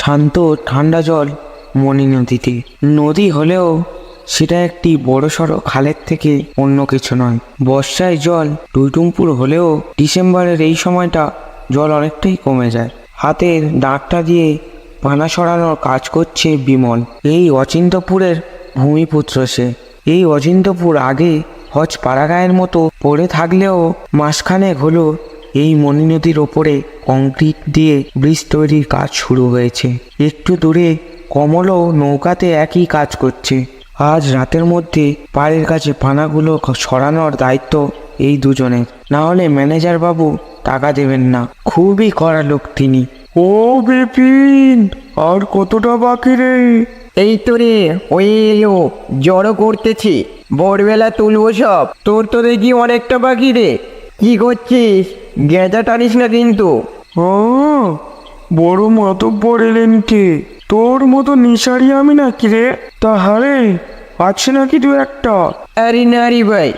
শান্ত ঠান্ডা জল মণি নদীতে। নদী হলেও সেটা একটি বড়সড় খালের থেকে অন্য কিছু নয়। বর্ষায় জল টইটুম্পুর হলেও ডিসেম্বরের এই সময়টা জল অনেকটাই কমে যায়। হাতের ডাঁকটা দিয়ে পানা সরানোর কাজ করছে বিমল। এই অচিন্তপুরের ভূমিপুত্র সে। এই অচিন্তপুর আগে হজ পাড়াগাঁয়ের মতো পড়ে থাকলেও মাসখানেক হলো এই মণি নদীর ওপরে কংক্রিট দিয়ে ব্রিজ তৈরির কাজ শুরু হয়েছে। একটু দূরে কমলও নৌকাতে একই কাজ করছে। আজ রাতের মধ্যে পাড়ের কাছে পানাগুলো সরানোর দায়িত্ব এই দুজনের, না হলে ম্যানেজার বাবু টাকা দেবেন না। খুবই কড়া লোক তিনি। ও বিপিন, আর কতটা বাকি রে? এই তো রে, ওই এলো, জড়ো করতেছি, ভোরবেলা তুলবো সব। তোর তো দেখি অনেকটা বাকি রে। কি করছিস? গেঁজা টানিস না কিন্তু। হ্যাঁ, বড় মাতব্বর এলেন কে? তোর মতো নিশারি আমি নাকি রে? তাহারে আছে নাকি দু একটা? আরে না রে ভাই,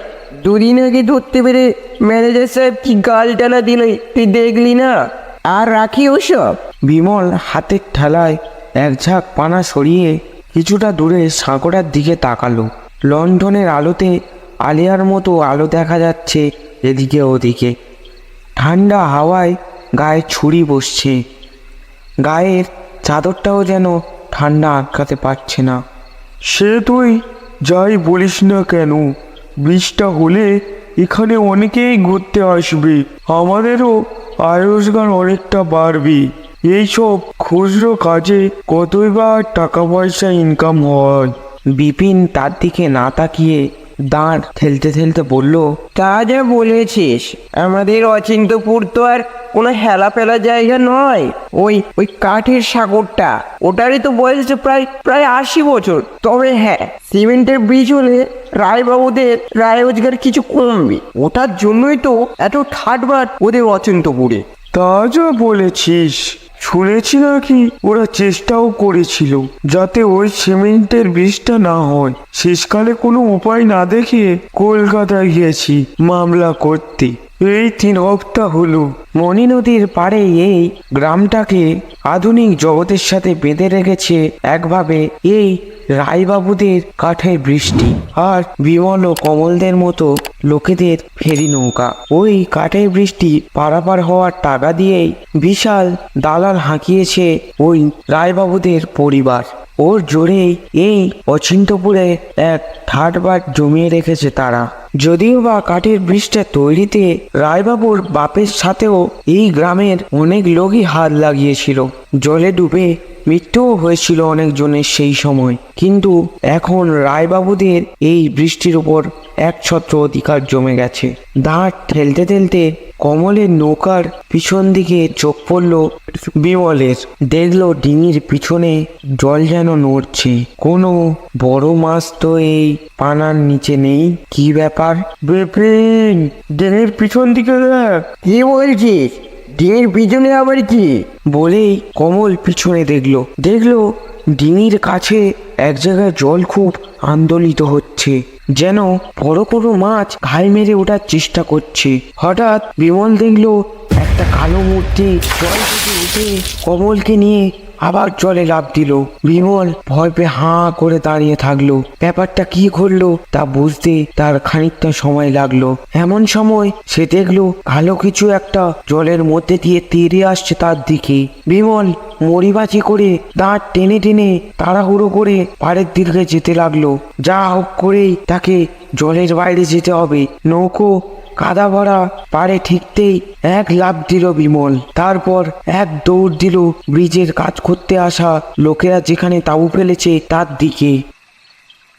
দুদিন আগে ধরতে পেরে ম্যানেজার সাহেব কি গাল টানা দিলে তুই দেখলি না? আর রাখি ওসব। বিমল হাতের ঠেলায় এক ঝাঁক পানা সরিয়ে কিছুটা দূরে সাঁকড়ার দিকে তাকালো। লণ্ঠনের আলোতে আলিয়ার মতো আলো দেখা যাচ্ছে এদিকে ওদিকে। ঠান্ডা হাওয়ায় গায়ে ছুরি বসছে। গায়ের চাদরটাও যেন ঠান্ডা আটকাতে পারছে না। সে তুই যাই বলিস না কেন, বৃষ্টিটা হলে এখানে অনেকেই ঘুরতে আসবে, আমাদেরও আয় রোজগার অনেকটা বাড়বে। এইসব খুচরো কাজে কতই বা টাকা পয়সা ইনকাম হয়। বিপিন তার দিকে না তাকিয়ে দাঁড় ঠেলতে ঠেলতে বলল, তা যা বলেছিস, আমাদের অচিন্তপুর তো আর কোনো হেলা ফেলা জায়গা নয়। ওই ওই কাঠের সাগরটা, ওটারই তো বয়স প্রায় প্রায় 80 বছর। তবে হ্যাঁ, সিমেন্টের ব্রিজ হলে রায়বাবুদের রায় রোজগার কিছু কমবে। ওটার জন্যই তো এত ঠাটবাট ওদের অচিন্তপুরে। তা যা বলেছিস, শুনেছি নাকি ওরা চেষ্টাও করেছিল যাতে ওই সিমেন্টের ব্রিজটা না হয়। শেষকালে কোনো উপায় না দেখে কলকাতায় গিয়েছি মামলা করতে। এই 3 হপ্তাহ হলো। মণি নদীর পাড়ে এই গ্রামটাকে আধুনিক জগতের সাথে বেঁধে রেখেছে একভাবে এই রায়বাবুদের কাঠের বৃষ্টি আর বিমল ও কমলদের মতো লোকেদের ফেরি নৌকা। ওই কাঠের বৃষ্টি পারাপার হওয়ার টাকা দিয়েই বিশাল দালাল হাঁকিয়েছে ওই রায়বাবুদের পরিবার। ওর জোরেই এই অচিন্তপুরে এক ঠাটবাট জমিয়ে রেখেছে তারা। যদিও বা কাঠের ব্রিজটা তৈরিতে রায়বাবুর বাপের সাথেও এই গ্রামের অনেক লোকই হাত লাগিয়েছিল। জলে ডুবে মৃত্যুও হয়েছিল অনেকজনের সেই সময়, কিন্তু এখন রায়বাবুদের এই বৃষ্টির উপর একছত্র অধিকার জমে গেছে। দাঁড় ঠেলতে ঠেলতে কমলের নৌকার পিছন দিকে চোখ পড়ল বিমলের। দেখলো ডিঙির পিছনে জল যেন নড়ছে। কোনো বড় মাছ তো এই পানার নিচে নেই। কি ব্যাপার? বিপিন, ডিঙির পিছন দিকে দেখ। কি বলছিস? ডিঙির পিছনে আবার কি? বলেই কমল পিছনে দেখলো ডিঙির কাছে এক জায়গায় জল খুব আন্দোলিত হচ্ছে, যেন বড় কোনো মাছ ঘাই মেরে ওঠার চেষ্টা করছে। হঠাৎ বিমল দেখলো একটা কালো মূর্তি জল থেকে উঠে কমলকে নিয়ে আবার জলে লাফ দিল। বিমল ভয় পেয়ে হাঁ করে দাঁড়িয়ে থাকলো। ব্যাপারটা কি ঘটলো তা বুঝতে তার খানিকটা সময় লাগলো। এমন সময় সে দেখলো কালো কিছু একটা জলের মধ্যে দিয়ে তেড়ে আসছে তার দিকে। বিমল মরিবাচি করে দাঁত টেনে টেনে তাড়াহুড়ো করে পাড়ের দিকে যেতে লাগলো। যা হোক করেই তাকে জলের বাইরে যেতে হবে। নৌকো কাদা ভরা পাড়ে ঠিকতেই এক লাফ দিল বিমল। তারপর এক দৌড় দিল ব্রিজের কাজ করতে আসা লোকেরা যেখানে তাঁবু ফেলেছে তার দিকে।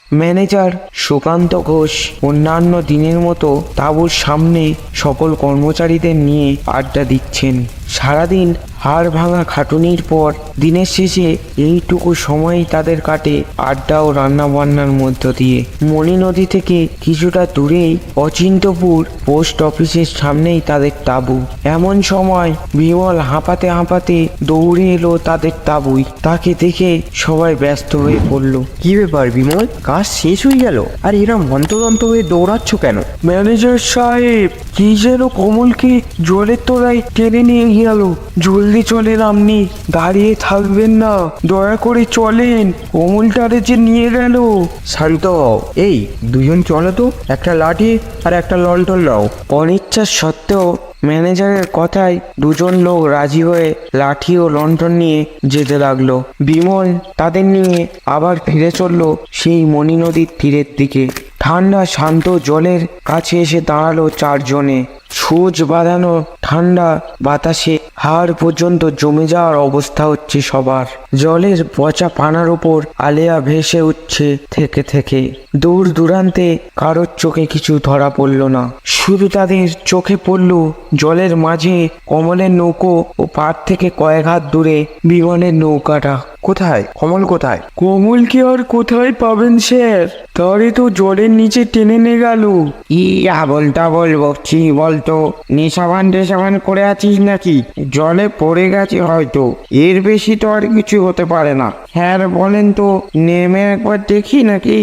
ম্যানেজার সুকান্ত ঘোষ অন্যান্য দিনের মতো তাঁবুর সামনে সকল কর্মচারীদের নিয়ে আড্ডা দিচ্ছেন। সারাদিন হাড় ভাঙা খাটুনির পর দিনের শেষে এইটুকু সময়ই তাদের কাটে আড্ডা ও রান্না বান্নার মধ্য দিয়ে। মণি নদী থেকে কিছুটা দূরেই অচিন্তপুর পোস্ট অফিসের সামনেই তাদের তাঁবু। এমন সময় বিমল হাঁপাতে হাঁপাতে দৌড়ে এলো তাদের তাঁবুই। তাকে দেখে সবাই ব্যস্ত হয়ে পড়ল। কি ব্যাপার বিমল, কাজ শেষ হয়ে গেল আর এরা মন্ত্রতন্ত্র হয়ে দৌড়াচ্ছ কেন? ম্যানেজার সাহেব, কি যেন কমলকে জলের তলায় টেনে নিয়ে গেল। জলদি চলেন, আপনি দাঁড়িয়ে থাকবেন না, দয়া করে চলেন, কমলটারে যে নিয়ে গেল। শান্ত হও। এই দুজন চলো তো, একটা লাঠি আর একটা লণ্ঠন নাও। অনিচ্ছা সত্ত্বেও ম্যানেজারের কথায় দুজন লোক রাজি হয়ে লাঠি ও লণ্ঠন নিয়ে যেতে লাগলো। বিমল তাদের নিয়ে আবার ফিরে চলল সেই মণি নদীর তীরের দিকে। ঠান্ডা শান্ত জলের কাছে এসে দাঁড়ালো চারজনে। সূর্য বাঁধানো ঠান্ডা বাতাসে হাড় পর্যন্ত জমে যাওয়ার অবস্থা হচ্ছে সবার। জলের পচা পানার উপর আলেয়া ভেসে উঠছে থেকে থেকে। দূর দূরান্তে কারোর চোখে কিছু ধরা পড়ল না, শুধু তাদের চোখে পড়ল জলের মাঝে কমলের নৌকো ও পাড় থেকে কয়েক হাত দূরে বিমানের নৌকাটা। কোথায় কমল, কোথায়? কমলকে আর কোথায় পাবেন স্যার, তারে তো জলের নিচে টেনে নিয়ে গেল। ই বলটা বলছি, বলতো নেশাবান টেশাবান করে আছিস নাকি? জলে পড়ে গেছে হয়তো, এর বেশি তো আর কিছু হতে পারে না। হ্যাঁ বলেন তো, নেমে একবার দেখি নাকি?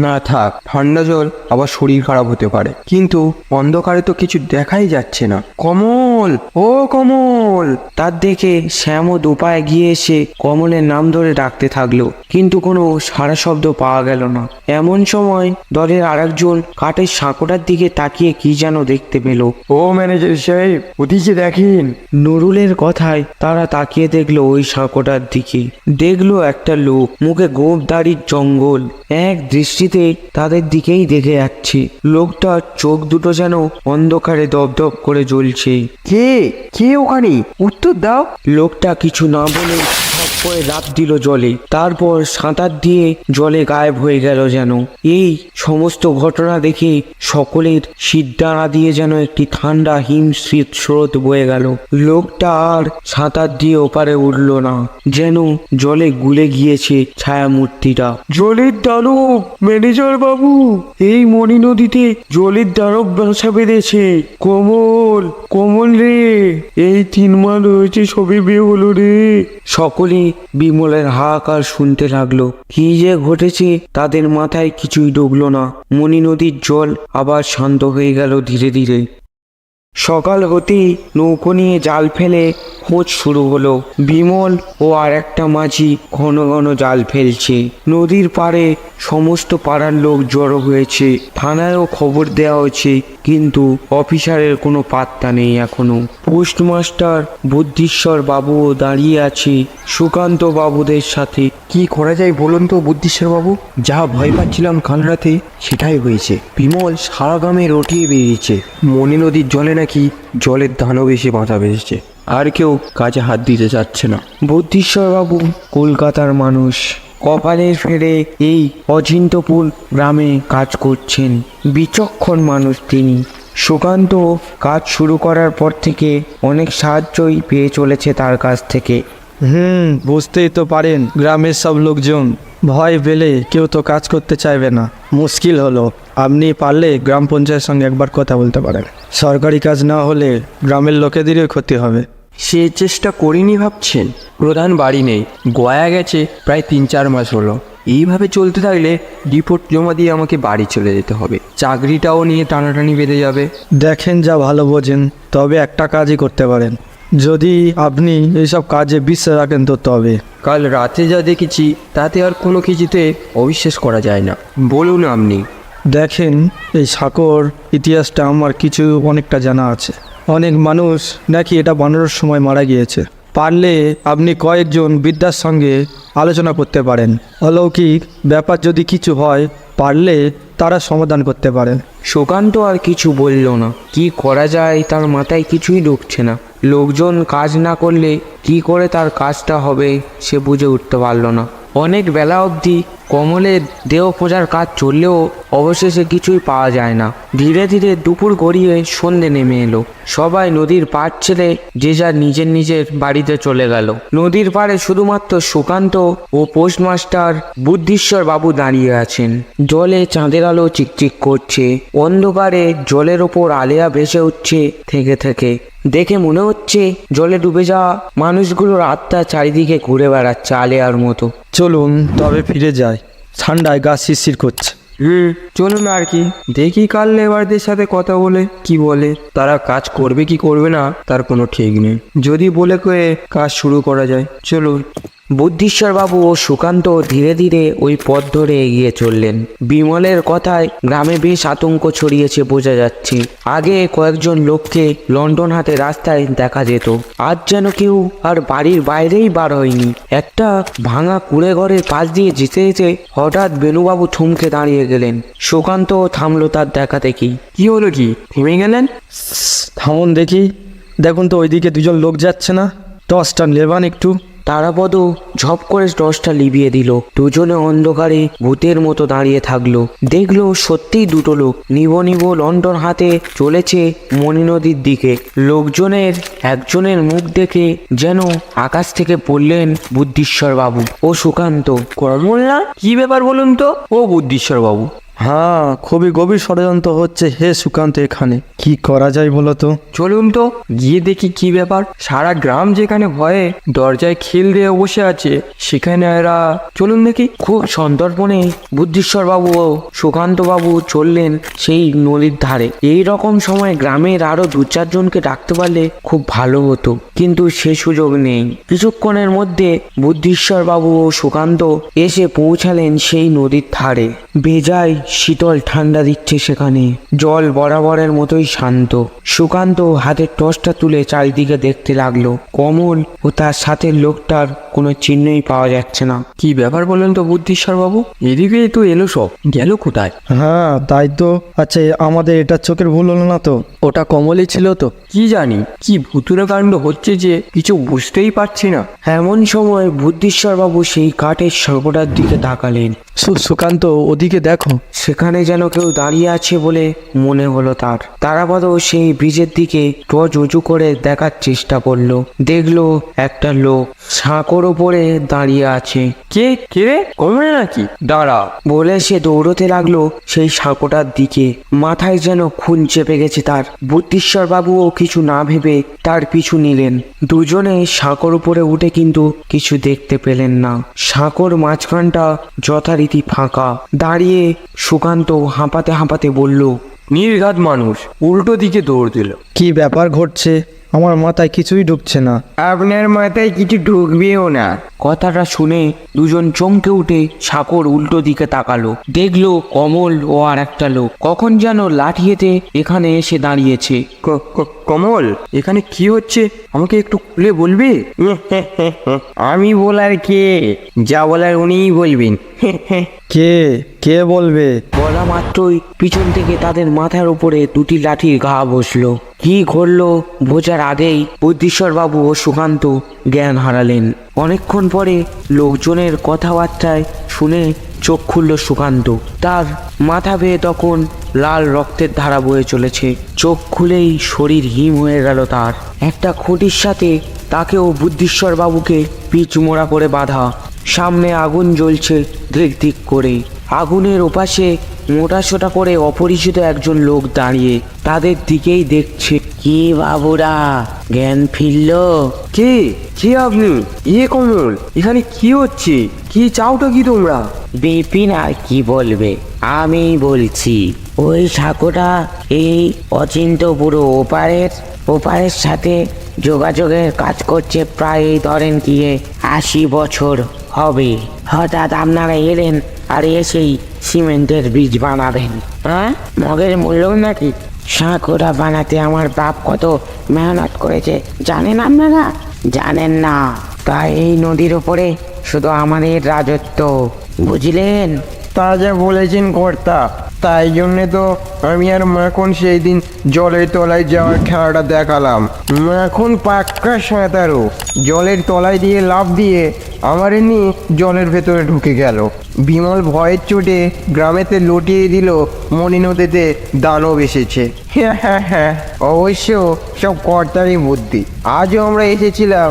না থাক, ঠান্ডা জল আবার শরীর খারাপ হতে পারে। কিন্তু অন্ধকারে তো কিছু দেখাই যাচ্ছে না। কমল, ও কমল! তার দেখে শ্যামও দুপায়ে গিয়ে এসে কমলের নাম ধরে ডাকতে থাকলো, কিন্তু কোনো সাড়া শব্দ পাওয়া গেল না। এমন সময় দলের আরেকজন কাঠের সাঁকোটার দিকে তাকিয়ে কি যেন দেখতে পেল। ও ম্যানেজার সাহেব, ওদিকে দেখেন। নুরুলের কথায় তারা তাকিয়ে দেখলো ওই সাঁকোটার দিকে। দেখলো একটা লোক, মুখে গোঁফ দাড়ির জঙ্গল, এক দৃষ্টিতে তাদের দিকেই দেখে যাচ্ছে। লোকটার চোখ দুটো যেন অন্ধকারে দপদপ করে জ্বলছে। কে কে ওখানে? উত্তর দাও। লোকটা কিছু না বলে ঝপ করে লাফ দিল জলে, তারপর সাঁতার দিয়ে জলে গায়েব হয়ে গেল যেন। এই সমস্ত ঘটনা দেখে সকলের সিদ্ধারা দিয়ে যেন একটি ঠান্ডা হিমশীত স্রোত বয়ে গেল। লোকটা আর সাঁতার দিয়ে ওপারে উঠল না, যেন জলে গুলে গিয়েছে ছায়ামূর্তিটা। জলের দানব ম্যানেজার বাবু, এই মণি নদীতে জলের দানব বাসা বেঁধেছে। কমল, কমল রে, এই 3 মাস হয়েছে সবে বিয়ে হলো রে। সকলে বিমলের হাহাকার শুনতে লাগলো। কি যে ঘটেছে তাদের মাথায় কিছুই ঢুকলো না। মণি নদীর জল আবার শান্ত হয়ে গেল ধীরে ধীরে। সকাল হতেই নৌকো নিয়ে জাল ফেলে খোঁজ শুরু হলো। বিমল ও আর একটা মাঝি ঘন ঘন জাল ফেলছে। নদীর পাড়ে সমস্ত পাড়ার লোক জড়ো হয়েছে। থানায়ও খবর দেওয়া হয়েছে, কিন্তু অফিসারের কোনো পাত্তা নেই এখনো। পোস্টমাস্টার বুদ্ধিশ্বর বাবুও দাঁড়িয়ে আছে সুকান্ত বাবুদের সাথে। কি করা যায় বলুন তো বুদ্ধিশ্বর বাবু? যা ভয় পাচ্ছিলাম কাল রাতে সেটাই হয়েছে। বিমল সারা গ্রামে রটিয়ে বেরিয়েছে। মণি নদীর জলে নাকি জলের দানব এসে বাঁধা বেঁধেছে, আর কেউ কাজে হাত দিতে চাচ্ছে না। বুদ্ধিশ্বর বাবু কলকাতার মানুষ, কপালের ফেরে এই অচিন্তপুর গ্রামে কাজ করছেন। বিচক্ষণ মানুষ তিনি। সুকান্ত কাজ শুরু করার পর থেকে অনেক সাহায্যই পেয়ে চলেছে তার কাছ থেকে। বুঝতেই তো পারেন, গ্রামের সব লোকজন ভয় পেলে কেউ তো কাজ করতে চাইবে না। মুশকিল হলো, আপনি পারলে গ্রাম পঞ্চায়েতের সঙ্গে একবার কথা বলতে পারেন। সরকারি কাজ না হলে গ্রামের লোকেদেরই ক্ষতি হবে। সে চেষ্টা করিনি ভাবছেন? প্রধান বাড়ি নেই, গয়া গেছে প্রায় 3-4 মাস হলো। এইভাবে চলতে থাকলে রিপোর্ট জমা দিয়ে আমাকে বাড়ি চলে যেতে হবে। চাকরিটাও নিয়ে টানাটানি বেঁধে যাবে। দেখেন যা ভালো বোঝেন, তবে একটা কাজই করতে পারেন। যদি আপনি এইসব কাজে বিশ্বাস রাখেন তো তবে। কাল রাতে যা দেখেছি তাতে আর কোনো কিছুতে অবিশ্বাস করা যায় না। বলুন আপনি। দেখেন, এই সাঁকোর ইতিহাসটা আমার কিছু অনেকটা জানা আছে। অনেক মানুষ নাকি এটা বানানোর সময় মারা গিয়েছে। পারলে আপনি কয়েকজন বিদ্যার সঙ্গে আলোচনা করতে পারেন। অলৌকিক ব্যাপার যদি কিছু হয়, পারলে তারা সমাধান করতে পারেন। সুকান্ত আর কিছু বলল না। কি করা যায় তার মাথায় কিছুই ঢুকছে না। লোকজন কাজ না করলে কি করে তার কাজটা হবে সে বুঝে উঠতে পারল না। অনেক বেলা অবধি কমলের দেহ খোঁজার কাজ চললেও অবশেষে কিছুই পাওয়া যায় না। ধীরে ধীরে দুপুর গড়িয়ে সন্ধে নেমে এলো। সবাই নদীর পাড় ছেড়ে যে যার নিজের নিজের বাড়িতে চলে গেল। নদীর পাড়ে শুধুমাত্র সুকান্ত ও পোস্টমাস্টার বুদ্ধিশ্বর বাবু দাঁড়িয়ে আছেন। জলে চাঁদের আলো চিকচিক করছে। অন্ধকারে জলের ওপর আলেয়া ভেসে উঠছে থেকে থেকে। দেখে মনে হচ্ছে জলে ডুবে যাওয়া মানুষগুলোর আত্মা চারিদিকে ঘুরে বেড়াচ্ছে আলেয়ার মতো। চলুন তবে ফিরে যাই, ঠান্ডায় গা শিরশির করছে। চলুন আর কি, দেখি কাল লেবারদের সাথে কথা বলে কি বলে। তারা কাজ করবে কি করবে না তার কোনো ঠিক নেই, যদি বলে কয়ে কাজ শুরু করা যায়। চলুন। বুদ্ধিশ্বর বাবু ও সুকান্ত ধীরে ধীরে ওই পথ ধরে এগিয়ে চললেন। বিমলের কথায় গ্রামে বেশ আতঙ্ক ছড়িয়েছে বোঝা যাচ্ছে। আগে কয়েকজন লোককে লন্ডন হাতে রাস্তায় দেখা যেত, আজ যেন কেউ আর বাড়ির বাইরেই বার হয়নি। একটা ভাঙা কুড়ে ঘরের পাশ দিয়ে যেতে যেতে হঠাৎ বেনুবাবু থমকে দাঁড়িয়ে গেলেন। সুকান্ত থামলো তার দেখা দেখি। কি হলো, কি থেমে গেলেন? থামুন দেখি, দেখুন তো ওইদিকে দুজন লোক যাচ্ছে না, টর্চটা নেবান একটু। তারাপদ ঝপ করে টর্চটা লিভিয়ে দিল। দুজনে অন্ধকারে ভূতের মতো দাঁড়িয়ে থাকলো। দেখলো সত্যিই দুটো লোক নিব নিব লন্ডন হাতে চলেছে মণি নদীর দিকে। লোকজনের একজনের মুখ দেখে যেন আকাশ থেকে পড়লেন বুদ্ধিশ্বর বাবু ও সুকান্ত। কমল না? কি ব্যাপার বলুন তো ও বুদ্ধিশ্বর বাবু? হ্যাঁ, খুবই গভীর ষড়যন্ত্র হচ্ছে হে সুকান্ত। এখানে কি করা যায় বলো তো? চলুন তো গিয়ে দেখি কি ব্যাপার। সারা গ্রাম যেখানে ভয়ে দরজায় খিল দিয়ে বসে আছে, সেখানে এরা। চলুন দেখি। খুব সন্তর্পণে বুদ্ধিশ্বর বাবু ও সুকান্ত বাবু চললেন সেই নদীর ধারে। এই রকম সময় গ্রামের আরো দু চারজনকে ডাকতে পারলে খুব ভালো হতো, কিন্তু সে সুযোগ নেই। কিছুক্ষণের মধ্যে বুদ্ধিশ্বর বাবু ও সুকান্ত এসে পৌঁছালেন সেই নদীর ধারে। বেজায় শীতল ঠান্ডা দিচ্ছে সেখানে, জল বরাবরের মতোই শান্ত। সুকান্ত হাতের টর্চটা তুলে চারিদিকে দেখতে লাগলো। কমল ও তার সাথের লোকটার কোনো চিহ্নই পাওয়া যাচ্ছে না। কি ব্যাপার বলুন তো বুদ্ধিশ্বর বাবু? এদিকেই তো এলো, সব গেল কোথায়? হ্যাঁ তাই তো। আচ্ছা, আমাদের এটা চোখের ভুল হলো না তো? ওটা কমলই ছিল তো? কি জানি কি ভুতুরে কাণ্ড হচ্ছে যে কিছু বুঝতেই পারছি না। এমন সময় বুদ্ধিশ্বর বাবু সেই কাঠের সাঁকোটার দিকে তাকালেন। সুকান্ত ওদিকে দেখো। সেখানে যেন কেউ দাঁড়িয়ে আছে বলে মনে হলো তার। তারাপদ সেই ব্রিজের দিকে টর্চ উঁচু করে দেখার চেষ্টা করলো। দেখলো একটা লোক সাঁকোর ওপরে দাঁড়িয়ে আছে। কে কে রে? কমল নাকি? দাঁড়া বলে সে দৌড়তে লাগলো সেই সাঁকোটার দিকে। মাথায় যেন খুন চেপে গেছে তার। বুদ্ধিশ্বর বাবুও কিছু না ভেবে তার পিছু নিলেন। দুজনে সাঁকোর উপরে উঠে কিন্তু কিছু দেখতে পেলেন না। সাঁকোর মাঝখানটা যথারীতি ফাঁকা। দাঁড়িয়ে সুকান্ত হাঁপাতে হাঁপাতে বলল, নির্ঘাত মানুষ উল্টো দিকে দৌড় দিল। কি ব্যাপার ঘটছে? আমার মাথায় কিছুই ঢুকছে না। আপনার মাথায় কিছু ঢুকবেও না। কথাটা শুনে দুজন চমকে উঠে সাঁকোর উল্টো দিকে তাকালো। দেখলো কমল ও আর একটা লোক কখন যেন লাঠি হাতে এখানে এসে দাঁড়িয়েছে। কমল, এখানে কি হচ্ছে আমাকে একটু খুলে বলবি? আমি বলার কে? যা বলার উনিই বলবেন। কে কে বলবে? বলা মাত্রই পিছন থেকে তাদের মাথার উপরে দুটি লাঠির ঘা বসলো। কি ঘটলো বোঝার আগেই বুদ্ধিশ্বর বাবু ও সুকান্ত জ্ঞান হারালেন। অনেকক্ষণ পরে লোকজনের কথাবার্তায় শুনে চোখ খুলল সুকান্ত। তার মাথা বেয়ে তখন লাল রক্তের ধারা বয়ে চলেছে। চোখ খুলেই শরীর হিম হয়ে গেল তার। একটা খুঁটির সাথে তাকেও বুদ্ধিশ্বর বাবুকে পিচ মোড়া করে বাঁধা। সামনে আগুন জ্বলছে ধিক ধিক করে। আগুনের ওপাশে মোটাসোটা করে অপরিচিত একজন লোক দাঁড়িয়ে তাদের দিকেই দেখছে। কি বাবুরা, জ্ঞান ফিরল? কে কে আপনি? কমল, এখানে কি হচ্ছে? কি চাওটা কি তোমরা? বিপিন আর কি বলবে, আমি বলছি। ওই সাঁকোটা এই অচিন্ত পুরো ওপারের সাথে যোগাযোগের কাজ করছে প্রায় ধরেন গিয়ে 80 বছর হবে। হঠাৎ আপনারা এলেন আর এসেই সিমেন্টের ব্রিজ বানাবেন। হ্যাঁ, মগের মূল্য নাকি? সাঁকোটা বানাতে আমার বাপ কত মেহনত করেছে জানেন আপনারা? জানেন না? তাই এই নদীর ওপরে শুধু আমাদের রাজত্ব, বুঝলেন? তা যা বলেছেন কর্তা, তাই জন্যে তো আমি আর মাখন সেই দিন জলের তলায় যাওয়ার খেলাটা দেখালাম। মাখন পাক্কা সাঁতারো, জলের তলায় দিয়ে লাফ দিয়ে আমার নিয়ে জলের ভেতরে ঢুকে গেল। বিমল ভয়ের চোটে গ্রামেতে লটিয়ে দিল মণি নদীতে দানব এসেছে। হ্যাঁ, অবশ্য সব কর্তারই বুদ্ধি। আজও আমরা এসেছিলাম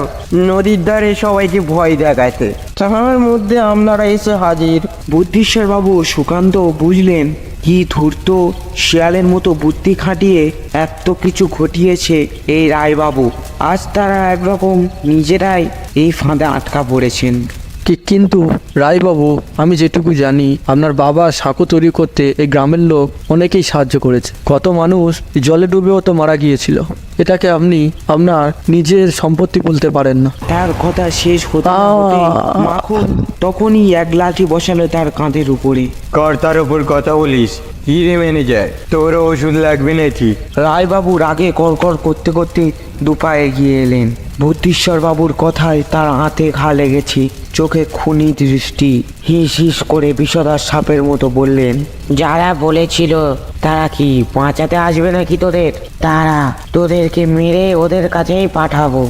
নদীর ধারে সবাইকে ভয় দেখাতে, তার মধ্যে আপনারা এসে হাজির। বুদ্ধিশ্বর বাবু সুকান্ত বুঝলেন কি ধূর্ত শিয়ালের মতো বুদ্ধি খাটিয়ে এত কিছু ঘটিয়েছে এই রায়বাবু। আজ তারা একরকম নিজেরাই এই ফাঁদে আটকা পড়েছেন। কিন্তু রায়বাবু, আমি যেটুকু জানি আপনার বাবা সাঁকো তৈরি করতে এই গ্রামের লোক অনেকেই সাহায্য করেছে। কত মানুষ জলে ডুবেও তো মারা গিয়েছিল। এটাকে আপনি আপনার নিজের সম্পত্তি বলতে পারেন না। তার কথা শেষ হতে না হতেই মাখন তখনই এক লাঠি বসালো তার কাঁধের উপরে। কর্তার ওপর কথা বলিস, কি রে ম্যানেজার, তোরও ওষুধ লাগবে নাকি? রায়বাবু রাগে কড়কড় করতে করতে দুপা এগিয়ে এলেন। বুদ্ধিশ্বর বাবুর কথায় তার হাতে ঘা লেগেছে, চোখে খুনি দৃষ্টি। হিস হিস করে বিষধর সাপের মতো বললেন, যারা বলেছিল তারা কি বাঁচাতে আসবে নাকি তোদের? তারা তোদেরকে মেরে ওদের কাছেই পাঠাবো,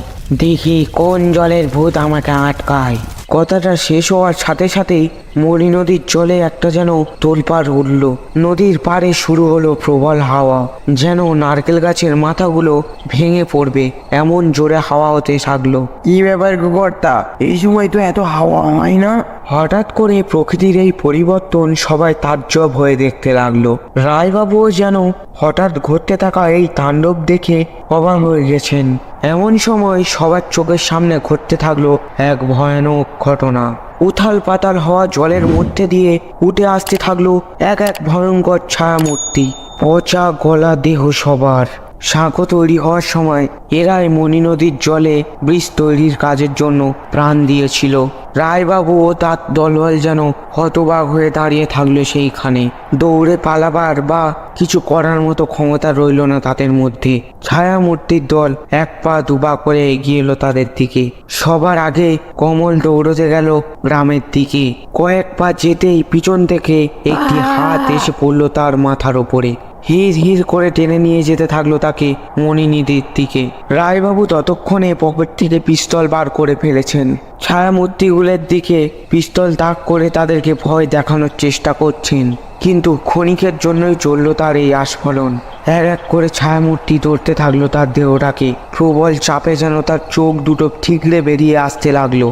দেখি কোন জলের ভূত আমাকে আটকায়। কথাটা শেষ হওয়ার সাথে সাথেই মরি নদীর জলে একটা যেন তোলপাড় উঠল। নদীর পাড়ে শুরু হলো প্রবল হাওয়া, যেন নারকেল গাছের মাথাগুলো ভেঙে পড়বে এমন জোরে হাওয়া হতে থাকলো। কি ব্যাপার গো কর্তা, এই সময় তো এত হাওয়া হয় না? হঠাৎ করে প্রকৃতির এই পরিবর্তন সবাই তাজ্জব হয়ে দেখতে লাগলো। রায়বাবুও যেন হঠাৎ ঘটতে থাকা এই তাণ্ডব দেখে অবাক হয়ে গেছেন। এমন সময় সবার চোখের সামনে ঘটতে থাকলো এক ভয়ানক ঘটনা। উথাল পাতাল হওয়া জলের মধ্যে দিয়ে উঠে আসতে থাকলো এক এক ভয়ঙ্কর ছায়ামূর্তি। পচা গলা দেহ সবার। সাঁকো তৈরি হওয়ার সময় এরাই মণি নদীর জলে ব্রিজ তৈরির কাজের জন্য প্রাণ দিয়েছিল। রায়বাবু ও তার দলবল যেন হতবাক হয়ে দাঁড়িয়ে থাকলো সেইখানে। দৌড়ে পালাবার বা কিছু করার মতো ক্ষমতা রইল না তাদের মধ্যে। ছায়ামূর্তির দল এক পা দুপা করে এগিয়ে এলো তাদের দিকে। সবার আগে কমল দৌড়তে গেল গ্রামের দিকে। কয়েক পা যেতেই পিছন থেকে একটি হাত এসে পড়ল তার মাথার ওপরে। হির হির করে টেনে নিয়ে যেতে থাকলো তাকে মণিনিধির দিকে। রায়বাবু ততক্ষণে পকেট থেকে পিস্তল বার করে ফেলেছেন। ছায়ামূর্তিগুলোর দিকে পিস্তল তাক করে তাদেরকে ভয় দেখানোর চেষ্টা করছেন, কিন্তু ক্ষণিকের জন্যই চলল তার এই আস্ফলন। এক এক করে ছায়ামূর্তি ধরতে থাকলো তার দেহটাকে। প্রবল চাপে যেন তার চোখ দুটো ঠিকরে বেরিয়ে আসতে লাগলো।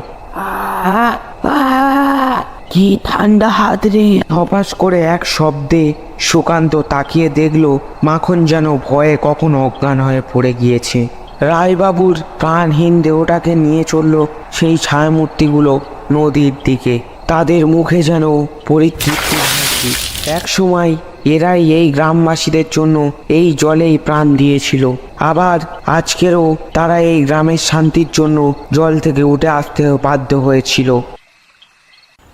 কি ঠান্ডা হাত রে! হপাস করে এক শব্দে সুকান্ত তাকিয়ে দেখলো মাখন যেন ভয়ে কখনো অজ্ঞান হয়ে পড়ে গিয়েছে। রায়বাবুর প্রাণহীন দেহটাকে নিয়ে চলল সেই ছায়ামূর্তিগুলো নদীর দিকে। তাদের মুখে যেন পরিতৃপ্তির হাসি। এক সময় এরাই এই গ্রামবাসীদের জন্য এই জলেই প্রাণ দিয়েছিল। আবার আজকেরও তারা এই গ্রামের শান্তির জন্য জল থেকে উঠে আসতে বাধ্য হয়েছিল।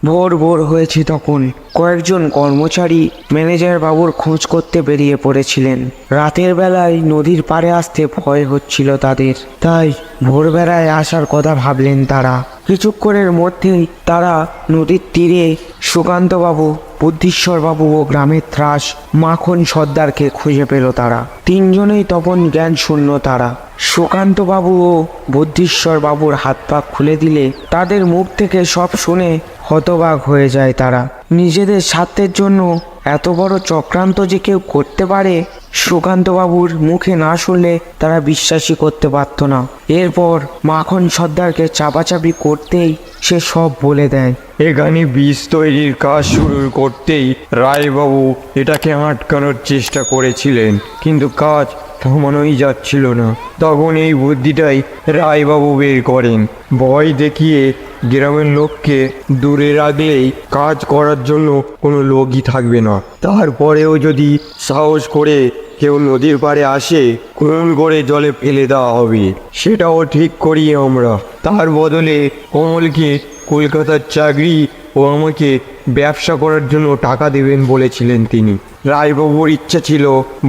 ভোর ভোর হয়েছে তখন। কয়েকজন কর্মচারী ম্যানেজার বাবুর খোঁজ করতে বেরিয়ে পড়েছিলেন। রাতের বেলায় নদীর পাড়ে আসতে ভয় হচ্ছিল তাদের, তাই ভোরবেলায় আসার কথা ভাবলেন তারা। কিছুক্ষণের মধ্যেই তারা নদীর তীরে সুকান্তবাবু, বুদ্ধিশ্বরবাবু ও গ্রামের ত্রাস মাখন সর্দারকে খুঁজে পেল তারা। তিনজনেই তখন জ্ঞান শূন্য তারা। সুকান্তবাবু ও বুদ্ধিশ্বরবাবুর হাত পা খুলে দিলে তাদের মুখ থেকে সব শুনে হতবাক হয়ে যায় তারা। নিজেদের স্বার্থের জন্য এত বড় চক্রান্ত যে কেউ করতে পারে, সুকান্তবাবুর মুখে না শুনলে তারা বিশ্বাসই করতে পারত না। এরপর মাখন সর্দারকে চাপাচাপি করতেই সে সব বলে দেয়। এখানে বীজ তৈরির কাজ শুরু করতেই রায়বাবু এটাকে আটকানোর চেষ্টা করেছিলেন, কিন্তু কাজ থামানোই যাচ্ছিল না। তখন এই বুদ্ধিটাই রায়বাবু বের করেন। ভয় দেখিয়ে গ্রামের লোককে দূরে রাখলেই কাজ করার জন্য কোনো লোকই থাকবে না। তারপরেও যদি সাহস করে কেউ নদীর পাড়ে আসে, খুন করে জলে ফেলে দেওয়া হবে। সেটাও ঠিক করি আমরা। তার বদলে কমলকে কলকাতার চাকরি ও আমাকে ব্যবসা করার জন্য টাকা দেবেন বলেছিলেন তিনি। রায়বাবুর ইচ্ছা ছিল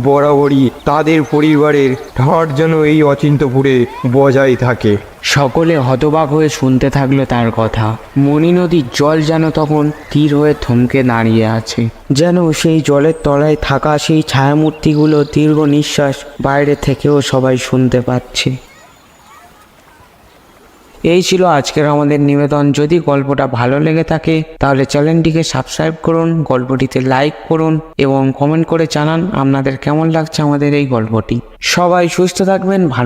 বরাবরই তাদের পরিবারের ঠাঁট যেন এই অচিন্তপুরে বজায় থাকে। সকলে হতবাক হয়ে শুনতে থাকলো তার কথা। মণি নদীর জল যেন তখন স্থির হয়ে থমকে দাঁড়িয়ে আছে, যেন সেই জলের তলায় থাকা সেই ছায়ামূর্তিগুলো দীর্ঘ নিঃশ্বাস বাইরে থেকেও সবাই শুনতে পাচ্ছে। এই ছিল আজকের আমাদের নিবেদন। যদি গল্পটা ভালো লেগে থাকে তাহলে চ্যানেলটিকে সাবস্ক্রাইব করুন, গল্পটিতে লাইক করুন এবং কমেন্ট করে জানান আপনাদের কেমন লাগছে আমাদের এই গল্পটি। সবাই সুস্থ থাকবেন, ভালো